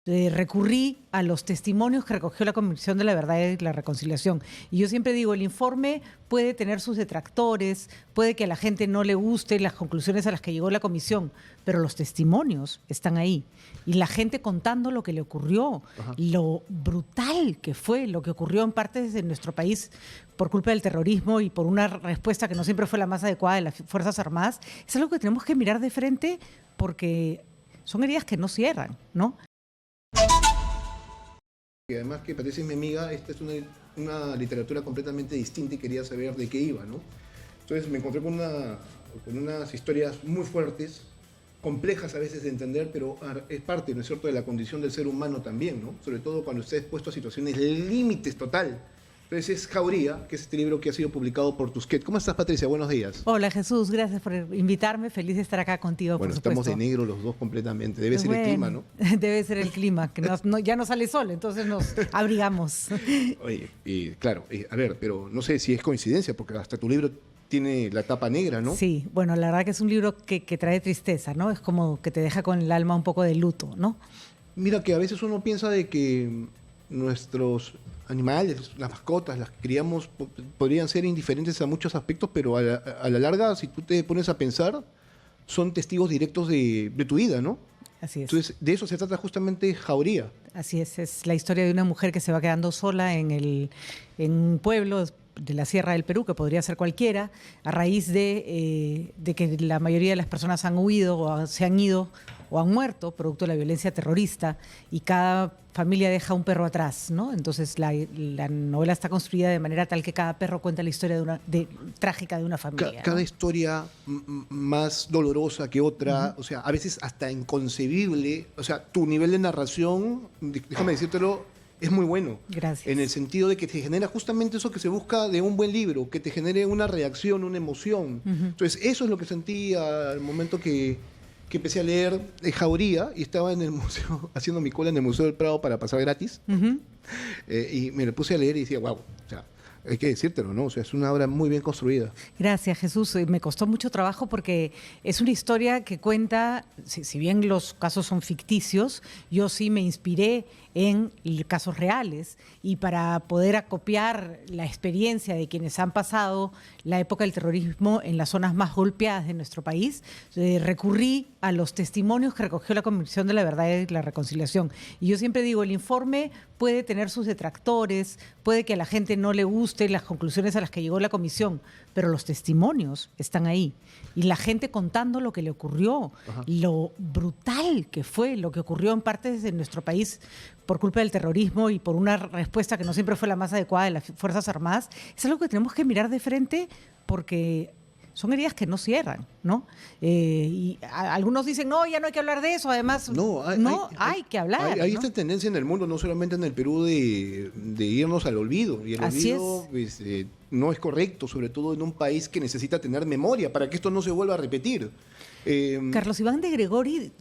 Recurrí a los testimonios que recogió la Comisión de la Verdad y la Reconciliación. Y yo siempre digo, el informe puede tener sus detractores, puede que a la gente no le guste las conclusiones a las que llegó la comisión, pero los testimonios están ahí. Y la gente contando lo que le ocurrió, lo brutal que fue lo que ocurrió en partes de nuestro país por culpa del terrorismo y por una respuesta que no siempre fue la más adecuada de las Fuerzas Armadas, es algo que tenemos que mirar de frente porque son heridas que no cierran, ¿no? Y además que Patricia es mi amiga, esta es una literatura completamente distinta y quería saber de qué iba, ¿no? Entonces me encontré con unas historias muy fuertes, complejas a veces de entender, pero es parte, ¿no es cierto?, de la condición del ser humano también, ¿no? Sobre todo cuando está expuesto a situaciones límites total. Entonces es Jauría, que es este libro que ha sido publicado por Tusquets. ¿Cómo estás, Patricia? Buenos días. Hola, Jesús. Gracias por invitarme. Feliz de estar acá contigo, bueno, por supuesto. Estamos de negro los dos completamente. Debe ser el clima, ¿no? Debe ser el clima, que ya no sale sol, entonces nos abrigamos. Oye, claro, a ver, pero no sé si es coincidencia, porque hasta tu libro tiene la tapa negra, ¿no? Sí, bueno, la verdad que es un libro que trae tristeza, ¿no? Es como que te deja con el alma un poco de luto, ¿no? Mira que a veces uno piensa de que nuestros animales, las mascotas, las que criamos, podrían ser indiferentes a muchos aspectos, pero a la larga, si tú te pones a pensar, son testigos directos de tu vida, ¿no? Así es. Entonces, de eso se trata justamente Jauría. Así es la historia de una mujer que se va quedando sola en un pueblo de la Sierra del Perú, que podría ser cualquiera, a raíz de que la mayoría de las personas han huido o se han ido o han muerto producto de la violencia terrorista, y cada familia deja un perro atrás, ¿no? Entonces la novela está construida de manera tal que cada perro cuenta la historia trágica de una familia. Cada ¿no? historia más dolorosa que otra, o sea, a veces hasta inconcebible. O sea, tu nivel de narración, déjame decírtelo, es muy bueno. Gracias. En el sentido de que te genera justamente eso que se busca de un buen libro, que te genere una reacción, una emoción. Entonces, eso es lo que sentí al momento que empecé a leer Jauría, y estaba en el museo, haciendo mi cola en el Museo del Prado para pasar gratis, y me lo puse a leer y decía, wow, o sea, hay que decírtelo, ¿no? O sea, es una obra muy bien construida. Gracias, Jesús. Me costó mucho trabajo porque es una historia que cuenta, si bien los casos son ficticios, yo sí me inspiré en casos reales, y para poder acopiar la experiencia de quienes han pasado la época del terrorismo en las zonas más golpeadas de nuestro país, recurrí a los testimonios que recogió la Comisión de la Verdad y la Reconciliación. Y yo siempre digo, el informe puede tener sus detractores, puede que a la gente no le guste las conclusiones a las que llegó la comisión, pero los testimonios están ahí. Y la gente contando lo que le ocurrió, lo brutal que fue lo que ocurrió en partes de nuestro país por culpa del terrorismo y por una respuesta que no siempre fue la más adecuada de las Fuerzas Armadas, es algo que tenemos que mirar de frente porque son heridas que no cierran, ¿no? Y algunos dicen, no, ya no hay que hablar de eso, además, hay que hablar. Hay ¿no? esta tendencia en el mundo, no solamente en el Perú, de irnos al olvido. Y el Así olvido no es correcto, sobre todo en un país que necesita tener memoria para que esto no se vuelva a repetir. Carlos Iván de Gregori,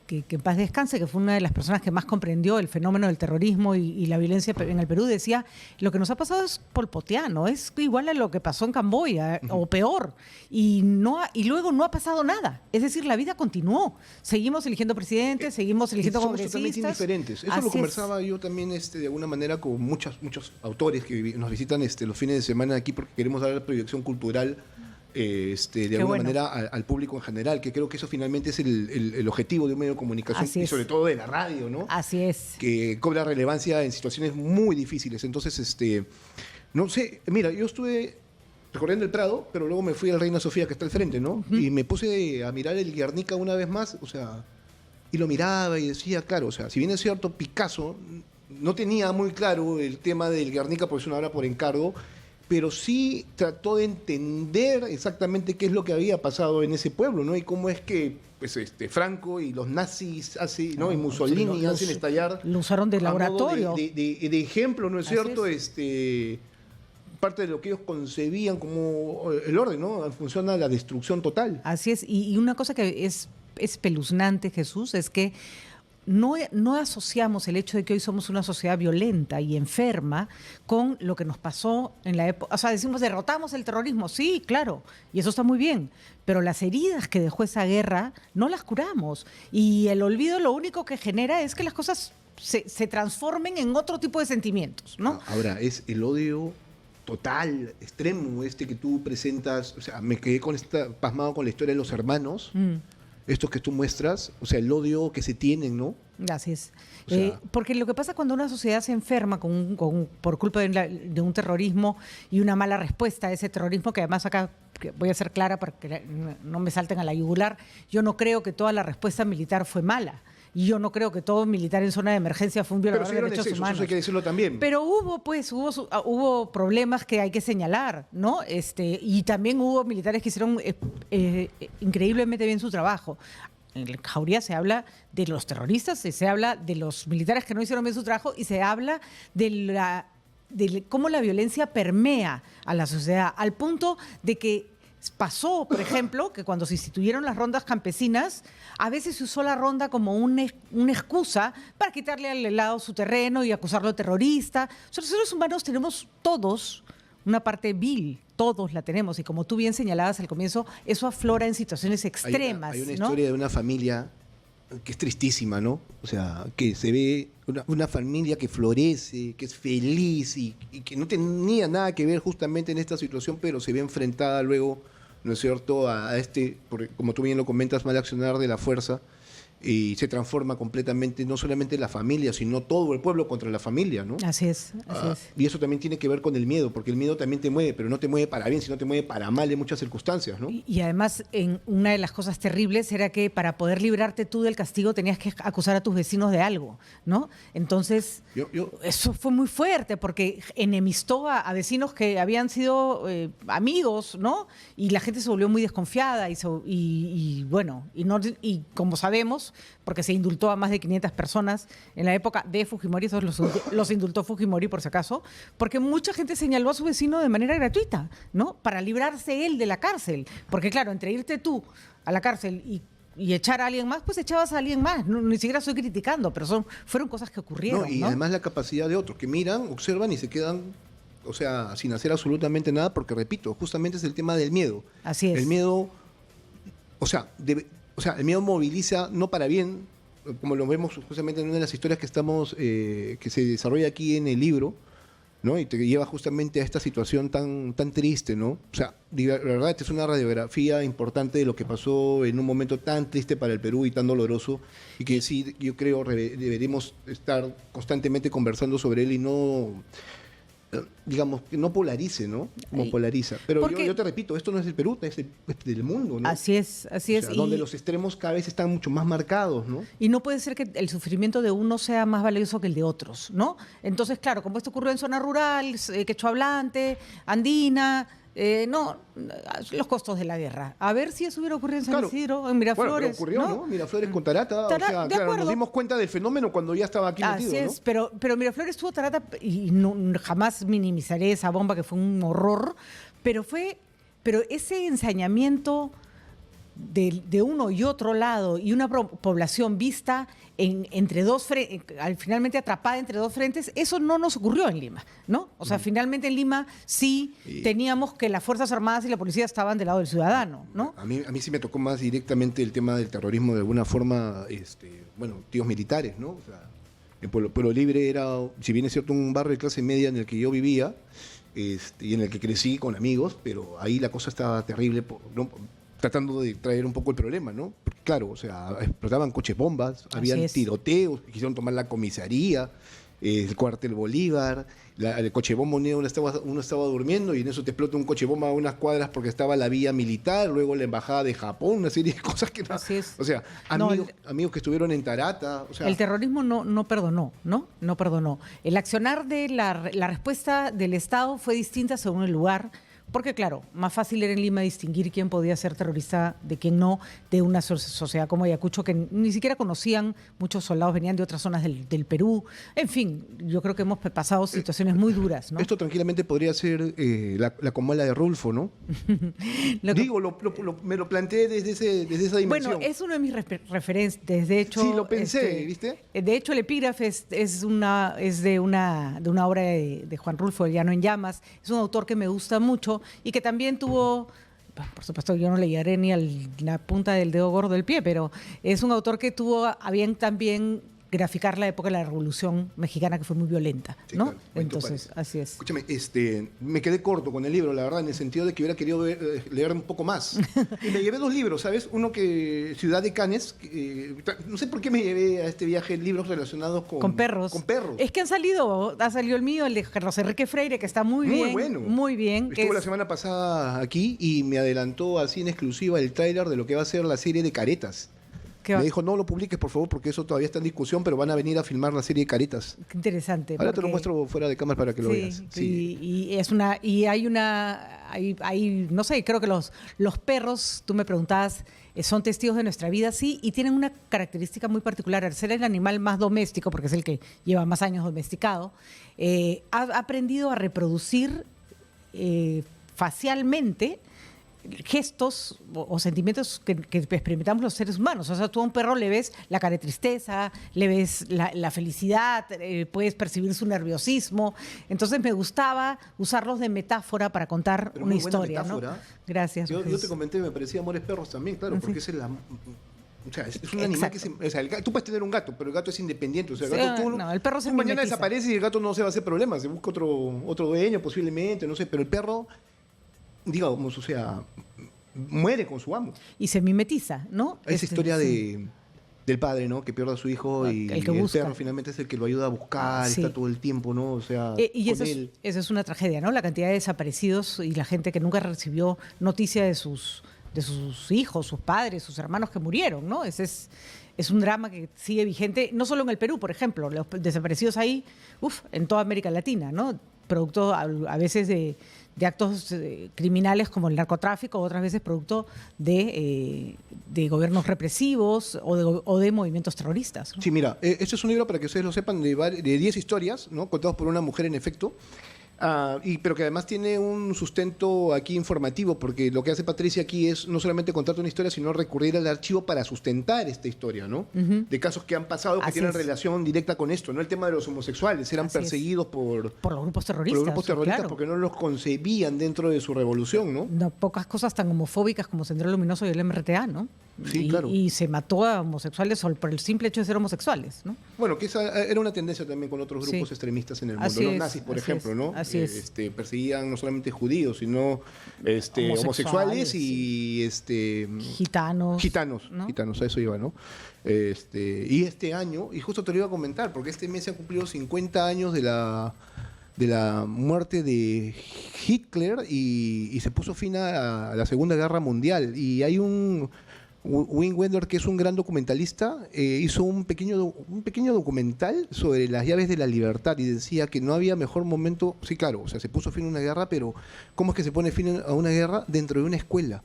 que en paz descanse, que fue una de las personas que más comprendió el fenómeno del terrorismo y la violencia en el Perú, decía, lo que nos ha pasado es polpotiano, es igual a lo que pasó en Camboya, o peor, y luego no ha pasado nada. Es decir, la vida continuó. Seguimos eligiendo presidentes, seguimos eligiendo congresistas. Somos totalmente indiferentes. Eso lo conversaba yo también de alguna manera con muchos autores que nos visitan los fines de semana aquí, porque queremos dar la proyección cultural de alguna manera al público en general, que creo que eso finalmente es el objetivo de un medio de comunicación y sobre todo de la radio, ¿no? Así es. Que cobra relevancia en situaciones muy difíciles. Entonces, no sé, mira, yo estuve recorriendo el Prado, pero luego me fui al Reina Sofía, que está al frente, ¿no? Y me puse a mirar el Guernica una vez más, o sea, y lo miraba y decía, claro, o sea, si bien es cierto, Picasso no tenía muy claro el tema del Guernica porque es una obra por encargo, pero sí trató de entender exactamente qué es lo que había pasado en ese pueblo, ¿no? Y cómo es que pues, Franco y los nazis y Mussolini hacen estallar. Lo usaron de laboratorio. De ejemplo, ¿no es cierto? Es. Parte de lo que ellos concebían como el orden, ¿no? En función a la destrucción total. Así es. Y una cosa que es espeluznante, Jesús, es que no asociamos el hecho de que hoy somos una sociedad violenta y enferma con lo que nos pasó en la época. O sea, decimos, derrotamos el terrorismo. Sí, claro, y eso está muy bien. Pero las heridas que dejó esa guerra no las curamos. Y el olvido lo único que genera es que las cosas se transformen en otro tipo de sentimientos, ¿no? Ahora, es el odio total, extremo, que tú presentas. O sea, me quedé pasmado con la historia de los hermanos, estos que tú muestras, o sea, el odio que se tienen, ¿no? Así es. O sea, porque lo que pasa cuando una sociedad se enferma por culpa de un terrorismo y una mala respuesta a ese terrorismo, que además acá voy a ser clara para que no me salten a la yugular, yo no creo que toda la respuesta militar fue mala. Y yo no creo que todo militar en zona de emergencia fue un violador de derechos humanos. Eso hay que decirlo también. Pero hubo problemas que hay que señalar, ¿no? Y también hubo militares que hicieron increíblemente bien su trabajo. En la Jauría se habla de los terroristas, se habla de los militares que no hicieron bien su trabajo y se habla de cómo la violencia permea a la sociedad, al punto de que pasó, por ejemplo, que cuando se instituyeron las rondas campesinas, a veces se usó la ronda como una excusa para quitarle al helado su terreno y acusarlo de terrorista. Los seres humanos tenemos todos una parte vil, todos la tenemos, y como tú bien señalabas al comienzo, eso aflora en situaciones extremas. Hay una ¿no? historia de una familia que es tristísima, ¿no? O sea, que se ve una familia que florece, que es feliz y que no tenía nada que ver justamente en esta situación, pero se ve enfrentada luego, ¿no es cierto?, como tú bien lo comentas, mal accionar de la fuerza, y se transforma completamente, no solamente la familia, sino todo el pueblo contra la familia, ¿no? Así es. Y eso también tiene que ver con el miedo, porque el miedo también te mueve, pero no te mueve para bien, sino te mueve para mal en muchas circunstancias, ¿no? Y además, una de las cosas terribles era que para poder librarte tú del castigo tenías que acusar a tus vecinos de algo, ¿no? Entonces, eso fue muy fuerte, porque enemistó a vecinos que habían sido amigos, ¿no? Y la gente se volvió muy desconfiada y como sabemos, porque se indultó a más de 500 personas en la época de Fujimori, esos los indultó Fujimori por si acaso, porque mucha gente señaló a su vecino de manera gratuita, ¿no? Para librarse él de la cárcel, porque claro, entre irte tú a la cárcel y echar a alguien más, pues echabas a alguien más, ni siquiera estoy criticando, pero fueron cosas que ocurrieron, y ¿no? además la capacidad de otros, que miran, observan y se quedan, o sea, sin hacer absolutamente nada, porque repito, justamente es el tema del miedo. Así es. El miedo, el miedo moviliza no para bien, como lo vemos justamente en una de las historias que se desarrolla aquí en el libro, ¿no? Y te lleva justamente a esta situación tan triste, ¿no? O sea, la verdad, esta es una radiografía importante de lo que pasó en un momento tan triste para el Perú y tan doloroso, y que sí, yo creo deberíamos estar constantemente conversando sobre él y no, digamos, que no polarice, ¿no? Como polariza. Pero yo te repito, esto no es del Perú, es del mundo, ¿no? Así es. O sea, donde los extremos cada vez están mucho más marcados, ¿no? Y no puede ser que el sufrimiento de uno sea más valioso que el de otros, ¿no? Entonces, claro, como esto ocurrió en zona rural, quechua-hablante, andina, los costos de la guerra. A ver si eso hubiera ocurrido en San Isidro, en Miraflores. Bueno, ocurrió, ¿no? Miraflores con Tarata. Nos dimos cuenta del fenómeno cuando ya estaba aquí metido, Así es, ¿no? pero Miraflores tuvo Tarata, y jamás minimizaré esa bomba que fue un horror, pero ese ensañamiento de uno y otro lado y una población vista entre dos finalmente atrapada entre dos frentes, eso no nos ocurrió en Lima, ¿no? O sea, finalmente en Lima sí teníamos que las Fuerzas Armadas y la policía estaban del lado del ciudadano, ¿no? A mí sí me tocó más directamente el tema del terrorismo, de alguna forma, tíos militares, ¿no? O sea, el Pueblo Libre era, si bien es cierto, un barrio de clase media en el que yo vivía, y en el que crecí con amigos, pero ahí la cosa estaba terrible, ¿no? Tratando de traer un poco el problema, ¿no? Porque claro, o sea, explotaban coches bombas, habían tiroteos, quisieron tomar la comisaría, el cuartel Bolívar, el coche bomba, uno estaba durmiendo y en eso te explota un coche bomba a unas cuadras porque estaba la vía militar, luego la embajada de Japón, una serie de cosas que... Así es. O sea, amigos que estuvieron en Tarata, o sea... El terrorismo no perdonó, ¿no? No perdonó. El accionar de la respuesta del Estado fue distinta según el lugar. Porque, claro, más fácil era en Lima distinguir quién podía ser terrorista de quién no, de una sociedad como Ayacucho, que ni siquiera conocían, muchos soldados venían de otras zonas del Perú. En fin, yo creo que hemos pasado situaciones muy duras, ¿no? Esto tranquilamente podría ser la Comala de Rulfo, ¿no? Me lo planteé desde esa dimensión. Bueno, es uno de mis referentes, de hecho... Sí, lo pensé, ¿viste? De hecho, el epígrafe es de una obra de Juan Rulfo, El Llano en Llamas. Es un autor que me gusta mucho y que también tuvo, por supuesto yo no le llegaré ni a la punta del dedo gordo del pie, pero es un autor que tuvo a bien también graficar la época de la Revolución Mexicana, que fue muy violenta, Sí, ¿no? claro, Entonces, así es. Escúchame, me quedé corto con el libro, la verdad, en el sentido de que hubiera querido leer un poco más. Y me llevé 2 libros, ¿sabes? Uno que Ciudad de Canes, no sé por qué me llevé a este viaje libros relacionados Con perros. Con perros. Es que ha salido el mío, el de Carlos Enrique Freire, que está muy bien. Bueno. Muy bien. Estuvo la semana pasada aquí y me adelantó así en exclusiva el tráiler de lo que va a ser la serie de Caretas. Me dijo, no lo publiques, por favor, porque eso todavía está en discusión, pero van a venir a filmar la serie de Caretas. Qué interesante. Ahora te lo muestro fuera de cámara para que lo veas. Sí. Y hay no sé, creo que los perros, tú me preguntabas, son testigos de nuestra vida, sí, y tienen una característica muy particular. Al ser el animal más doméstico, porque es el que lleva más años domesticado, ha aprendido a reproducir facialmente gestos o sentimientos que experimentamos los seres humanos. O sea, tú a un perro le ves la cara de tristeza, le ves la felicidad, puedes percibir su nerviosismo. Entonces me gustaba usarlos de metáfora para contar Pero una muy buena historia, metáfora. ¿no? Gracias. Yo te comenté, me parecía Amores Perros también, claro, porque es o sea, es un animal que o sea, tú puedes tener un gato, pero el gato es independiente. O sea, el gato, el perro se tú mañana mimetiza. desaparece y el gato no se va a hacer problemas, se busca otro dueño posiblemente, no sé, pero el perro, digamos, o sea, muere con su amo. Y se mimetiza, ¿no? Esa historia del padre, ¿no? Que pierde a su hijo y el que el busca. perro finalmente es el que lo ayuda a buscar, Sí. está todo el tiempo, ¿no? O sea, Y con eso él. esa es una tragedia, ¿no? La cantidad de desaparecidos y la gente que nunca recibió noticia de sus hijos, sus padres, sus hermanos que murieron, ¿no? Ese es un drama que sigue vigente, no solo en el Perú, por ejemplo, los desaparecidos ahí, en toda América Latina, ¿no? Producto a veces de actos criminales como el narcotráfico, otras veces producto de gobiernos represivos o de movimientos terroristas, ¿no? Sí, mira, este es un libro, para que ustedes lo sepan, de 10 historias, ¿no? Contados por una mujer, en efecto. Pero que además tiene un sustento aquí informativo, porque lo que hace Patricia aquí es no solamente contarte una historia, sino recurrir al archivo para sustentar esta historia, ¿no? De casos que han pasado que Así tienen es. relación directa con esto, ¿no? El tema de los homosexuales, eran Así es. perseguidos por los grupos los terroristas. grupos terroristas claro. porque no los concebían dentro de su revolución, ¿no? No, pocas cosas tan homofóbicas como Sendero Luminoso y el MRTA, ¿no? Sí, claro. Y se mató a homosexuales solo por el simple hecho de ser homosexuales, ¿no? Bueno, que esa era una tendencia también con otros grupos Sí. extremistas en el mundo. Así Los es, nazis, por así ejemplo, es, ¿no? así es. Perseguían no solamente judíos, sino homosexuales y Gitanos. ¿no? Gitanos, a eso iba, ¿no? Y este año, y justo te lo iba a comentar, porque este mes se han cumplido 50 años de la muerte de Hitler y se puso fin a la Segunda Guerra Mundial. Y hay Wim Wenders, que es un gran documentalista, hizo un pequeño documental sobre las llaves de la libertad y decía que no había mejor momento. Sí, claro, o sea, se puso fin a una guerra, pero ¿cómo es que se pone fin a una guerra? Dentro de una escuela,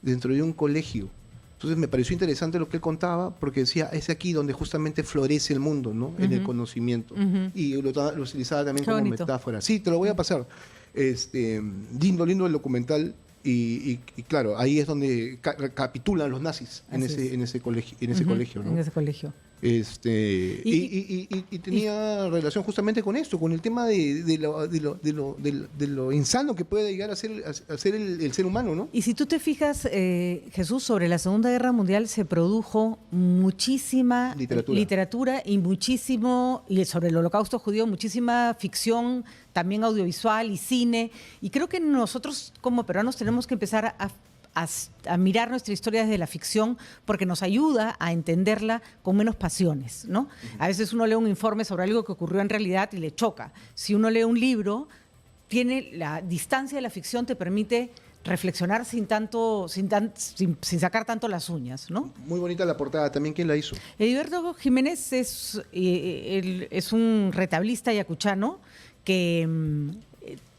dentro de un colegio. Entonces me pareció interesante lo que él contaba, porque decía, es aquí donde justamente florece el mundo, ¿no? En el conocimiento. Y lo utilizaba también Qué como bonito. metáfora. Sí, te lo voy a pasar. Lindo el documental. Y claro, ahí es donde recapitulan los nazis en Así ese colegio, ¿no? En ese colegio. Y tenía relación justamente con esto, con el tema de lo insano que puede llegar a ser el ser humano, ¿no? Y si tú te fijas, Jesús, sobre la Segunda Guerra Mundial se produjo muchísima literatura y sobre el Holocausto judío, muchísima ficción, también audiovisual y cine. Y creo que nosotros como peruanos tenemos que empezar a mirar nuestra historia desde la ficción, porque nos ayuda a entenderla con menos pasiones, ¿no? A veces uno lee un informe sobre algo que ocurrió en realidad y le choca. Si uno lee un libro, tiene la distancia de la ficción, te permite reflexionar sin sacar tanto las uñas, ¿no? Muy bonita la portada, también ¿quién la hizo? Ediberto Jiménez es un retablista yacuchano que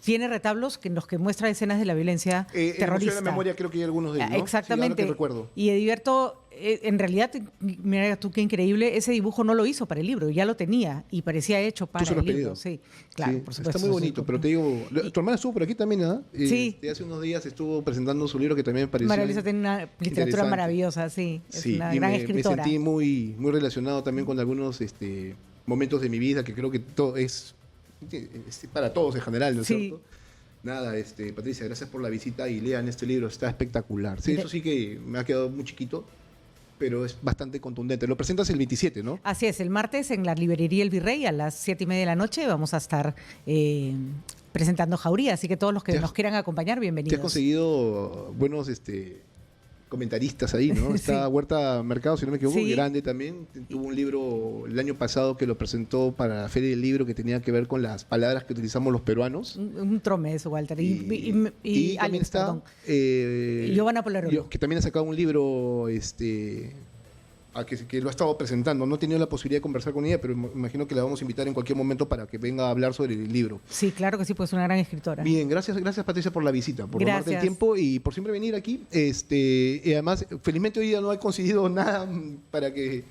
tiene retablos en los que muestra escenas de la violencia En el Museo terrorista. de la Memoria creo que hay algunos de ellos, ¿no? Exactamente. Sí, ahora que recuerdo. Y Ediberto, en realidad, mira tú qué increíble, ese dibujo no lo hizo para el libro, ya lo tenía y parecía hecho para ¿Tú se lo el has libro. pedido? Sí, claro, Sí, por supuesto. está muy bonito, pero te digo, tu hermana estuvo por aquí también, ¿ah? Sí. Hace unos días estuvo presentando su libro que también me pareció María Luisa tiene una literatura interesante. maravillosa, sí. Es Sí, una y gran me escritora. sentí muy relacionado también con algunos momentos de mi vida que creo que todo es para todos en general, ¿no es Sí. cierto? Nada, Patricia, gracias por la visita y lean este libro, está espectacular. Sí, Mira. eso sí que me ha quedado muy chiquito, pero es bastante contundente. Lo presentas el 27, ¿no? Así es, el martes en la librería El Virrey a las 7:30 de la noche vamos a estar presentando Jauría, así que todos los que nos quieran acompañar, Te has bienvenidos. conseguido buenos comentaristas ahí, ¿no? Está Sí. Huerta Mercado, si no me equivoco, Sí. grande también. Tuvo un libro el año pasado que lo presentó para la Feria del Libro que tenía que ver con las palabras que utilizamos los peruanos. Un tromés, Walter. Y también Alex, está perdón. Giovanna Polarolo. que también ha sacado un libro que lo ha estado presentando. No he tenido la posibilidad de conversar con ella, pero imagino que la vamos a invitar en cualquier momento para que venga a hablar sobre el libro. Sí, claro que sí, pues es una gran escritora. Bien, gracias Patricia por la visita, por tomarte el Gracias. tiempo y por siempre venir aquí. Y además, felizmente hoy día no he conseguido nada para que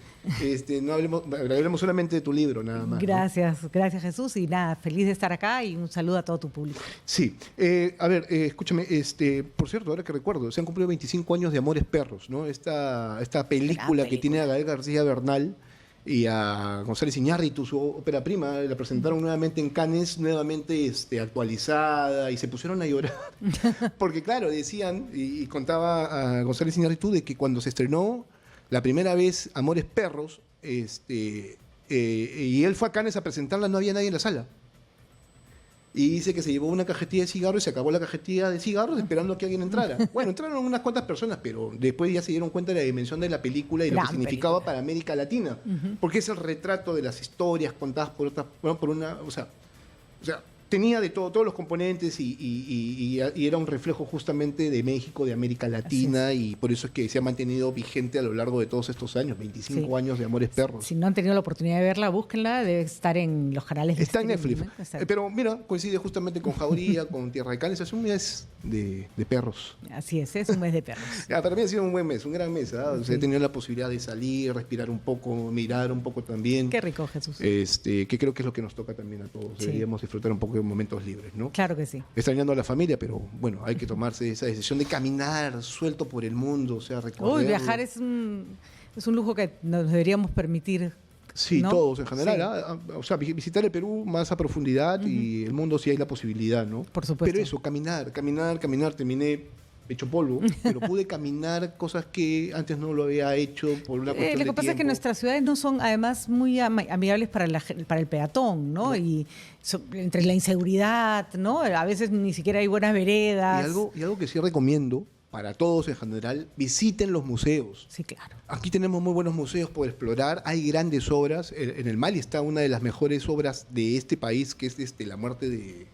no hablemos solamente de tu libro, nada más, ¿no? Gracias Jesús y nada, feliz de estar acá y un saludo a todo tu público. Sí, a ver, escúchame, por cierto, ahora que recuerdo, se han cumplido 25 años de Amores Perros, ¿no? Esta película que tiene a Gael García Bernal y a González Iñárritu, su ópera prima, la presentaron nuevamente en Cannes, nuevamente actualizada, y se pusieron a llorar. Porque claro, decían, y contaba a González Iñárritu de que cuando se estrenó la primera vez Amores Perros, y él fue a Cannes a presentarla, no había nadie en la sala. Y dice que se llevó una cajetilla de cigarros y se acabó la cajetilla de cigarros esperando a que alguien entrara. Bueno, entraron unas cuantas personas, pero después ya se dieron cuenta de la dimensión de la película y lo Gran que significaba película. para América Latina. Porque es el retrato de las historias contadas por otras, bueno, por una, o sea, tenía de todo, todos los componentes y era un reflejo justamente de México, de América Latina, y por eso es que se ha mantenido vigente a lo largo de todos estos años, 25 Sí. años de Amores Perros. Si no han tenido la oportunidad de verla, búsquenla, debe estar en los canales de Está en streaming, Netflix. ¿no? Está- Pero mira, coincide justamente con Jauría, con Tierra de Canes. Es un mes de perros. Así es un mes de perros. Para mí ha sido un buen mes, un gran mes. ¿Ah? O sea, he tenido la posibilidad de salir, respirar un poco, mirar un poco también. Qué rico, Jesús. Que creo que es lo que nos toca también a todos. Sí. Deberíamos disfrutar un poco de momentos libres, ¿no? Claro que sí. Extrañando a la familia, pero bueno, hay que tomarse esa decisión de caminar suelto por el mundo, o sea, recorrer. Uy, viajar es un lujo que nos deberíamos permitir. Sí, ¿no? todos en general. Sí. O sea, visitar el Perú más a profundidad y el mundo si hay la posibilidad, ¿no? Por supuesto. Pero eso, caminar. Terminé hecho polvo, pero pude caminar cosas que antes no lo había hecho por una cuestión Lo de que pasa es que tiempo. nuestras ciudades no son además muy amigables para el peatón, ¿no? Y entre la inseguridad, ¿no? A veces ni siquiera hay buenas veredas. Y algo que sí recomiendo para todos en general, visiten los museos. Sí, claro. Aquí tenemos muy buenos museos por explorar, hay grandes obras. En el Mali está una de las mejores obras de este país, que es La muerte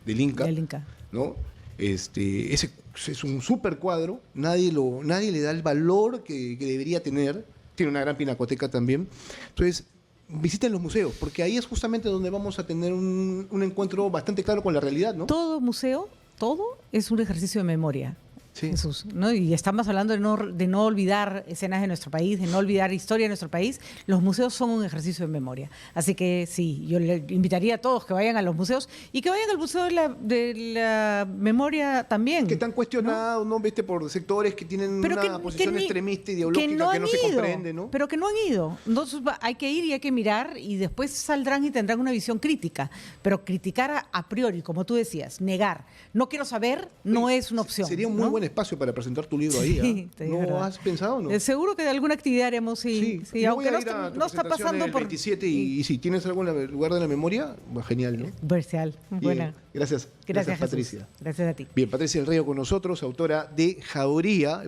del Inca. Del Inca. ¿No? Ese es un súper cuadro, nadie le da el valor que debería tener. Tiene una gran pinacoteca también. Entonces, visiten los museos, porque ahí es justamente donde vamos a tener un encuentro bastante claro con la realidad, ¿no? Todo museo, todo es un ejercicio de memoria. Sí. Jesús, ¿no? Y estamos hablando de no olvidar escenas de nuestro país, de no olvidar historia de nuestro país. Los museos son un ejercicio de memoria. Así que sí, yo le invitaría a todos que vayan a los museos y que vayan al Museo de la Memoria también. Que están cuestionados, ¿no? ¿Viste? Por sectores que tienen una posición extremista ideológica que no se comprende, ¿no? Pero que no han ido. Entonces hay que ir y hay que mirar y después saldrán y tendrán una visión crítica. Pero criticar a priori, como tú decías, negar, no quiero saber, no es una opción. Sería un muy ¿no? buen espacio para presentar tu libro ahí. Sí, ¿Ah? te digo ¿No verdad. has pensado o no? Seguro que de alguna actividad haremos, sí. Sí, Yo aunque voy a no ir a está, tu no está presentación pasando el por... 27 y si tienes algún lugar de la memoria, pues genial, ¿no? Verseal. Buena. Bien, gracias. Gracias, Jesús. Patricia. Gracias a ti. Bien, Patricia del Río con nosotros, autora de Jauría.